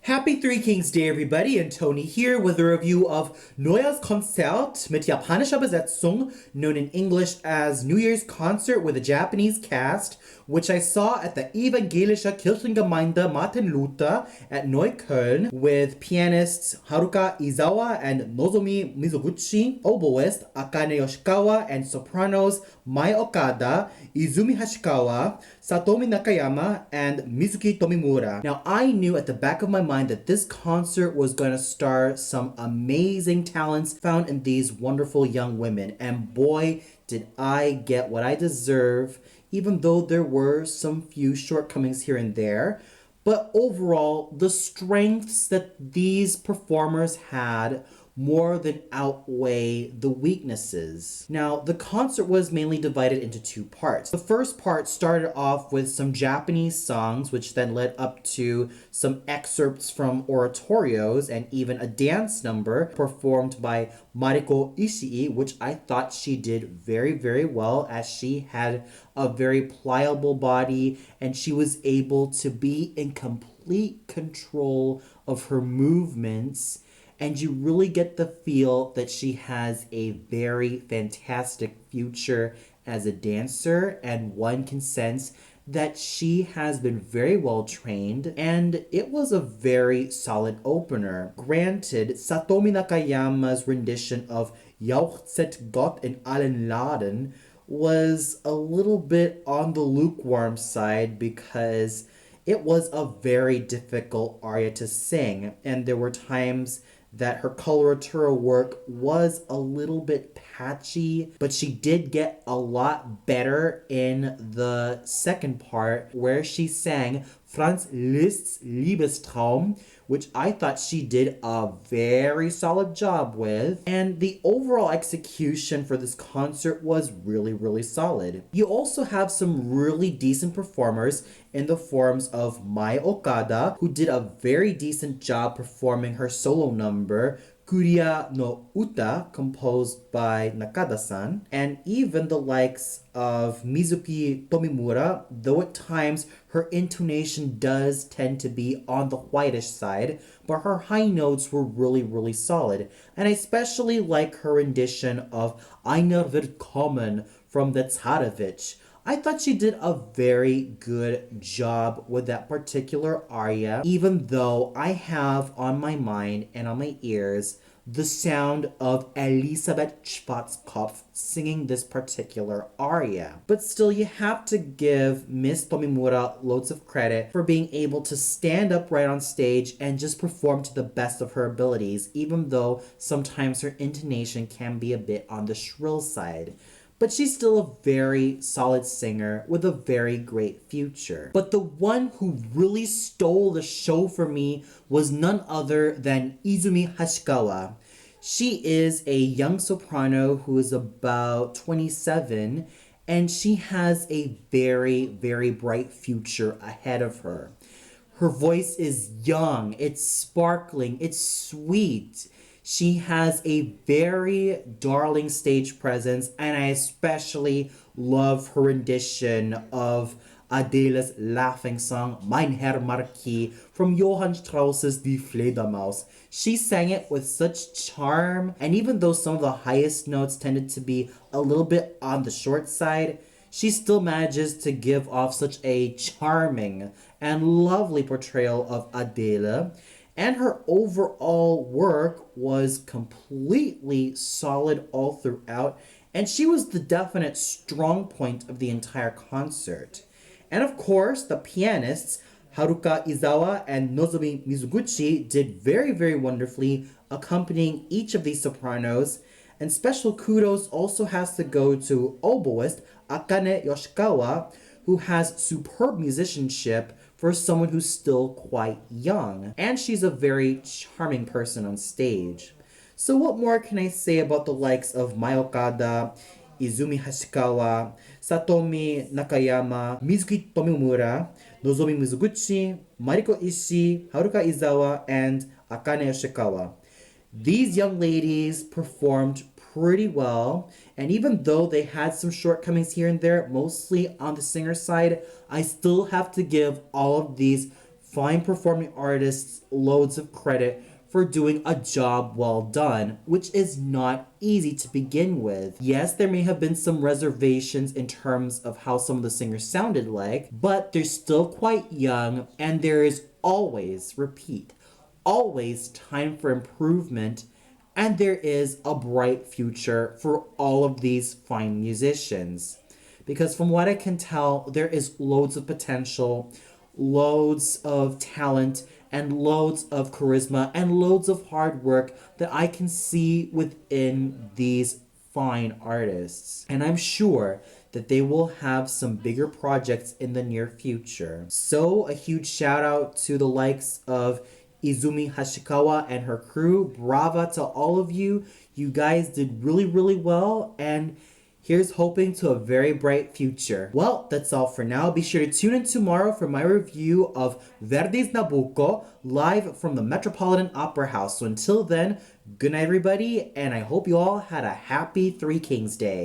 Happy Three Kings Day, everybody, and Tony here with a review of Neujahrskonzert mit Japanischer Besetzung, known in English as New Year's Concert with a Japanese cast, which I saw at the Evangelische Kirchengemeinde Martin Luther at Neukölln with pianists Haruka Izawa and Nozomi Mizoguchi, oboist Akane Yoshikawa, and sopranos Mai Okada, Izumi Hashikawa, Satomi Nakayama, and Mizuki Tomimura. Now, I knew at the back of my mind that this concert was going to star some amazing talents found in these wonderful young women, and boy, did I get what I deserve, even though there were some few shortcomings here and there. But overall, the strengths that these performers had more than outweigh the weaknesses. Now, the concert was mainly divided into two parts. The first part started off with some Japanese songs, which then led up to some excerpts from oratorios and even a dance number performed by Mariko Ishii, which I thought she did very, very well, as she had a very pliable body and she was able to be in complete control of her movements, and you really get the feel that she has a very fantastic future as a dancer, and one can sense that she has been very well trained, and it was a very solid opener. Granted, Satomi Nakayama's rendition of Jauchzet Gott in allen Laden was a little bit on the lukewarm side because it was a very difficult aria to sing, and there were times that her coloratura work was a little bit patchy, but she did get a lot better in the second part where she sang Franz Liszt's Liebestraum, which I thought she did a very solid job with, and the overall execution for this concert was really, really solid. You also have some really decent performers in the forms of Mai Okada, who did a very decent job performing her solo number, Kuria no Uta, composed by Nakada-san, and even the likes of Mizuki Tomimura, though at times her intonation does tend to be on the whitish side, but her high notes were really, really solid. And I especially like her rendition of Einer wird kommen from the Tsarevich. I thought she did a very good job with that particular aria, even though I have on my mind and on my ears the sound of Elisabeth Schwarzkopf singing this particular aria. But still, you have to give Miss Tomimura loads of credit for being able to stand up right on stage and just perform to the best of her abilities, even though sometimes her intonation can be a bit on the shrill side. But she's still a very solid singer with a very great future. But the one who really stole the show for me was none other than Izumi Hashikawa. She is a young soprano who is about 27, and she has a very, very bright future ahead of her. Her voice is young, it's sparkling, it's sweet. She has a very darling stage presence, and I especially love her rendition of Adele's laughing song Mein Herr Marquis from Johann Strauss's Die Fledermaus. She sang it with such charm, and even though some of the highest notes tended to be a little bit on the short side, she still manages to give off such a charming and lovely portrayal of Adele. And her overall work was completely solid all throughout, and she was the definite strong point of the entire concert. And of course, the pianists, Haruka Izawa and Nozomi Mizuguchi, did very, very wonderfully accompanying each of these sopranos, and special kudos also has to go to oboist Akane Yoshikawa, who has superb musicianship for someone who's still quite young. And she's a very charming person on stage. So what more can I say about the likes of Mai Okada, Izumi Hashikawa, Satomi Nakayama, Mizuki Tomimura, Nozomi Mizuguchi, Mariko Ishii, Haruka Izawa, and Akane Yoshikawa? These young ladies performed pretty well, and even though they had some shortcomings here and there, mostly on the singer side, I still have to give all of these fine performing artists loads of credit for doing a job well done, which is not easy to begin with. Yes, there may have been some reservations in terms of how some of the singers sounded like, but they're still quite young, and there is always, repeat, always time for improvement, and there is a bright future for all of these fine musicians. Because from what I can tell, there is loads of potential, loads of talent, and loads of charisma, and loads of hard work that I can see within these fine artists. And I'm sure that they will have some bigger projects in the near future. So a huge shout out to the likes of Izumi Hashikawa and her crew. Brava to all of you. You guys did really, really well, and here's hoping to a very bright future. Well, that's all for now. Be sure to tune in tomorrow for my review of Verdi's Nabucco live from the Metropolitan Opera House. So until then, good night everybody, and I hope you all had a happy Three Kings Day.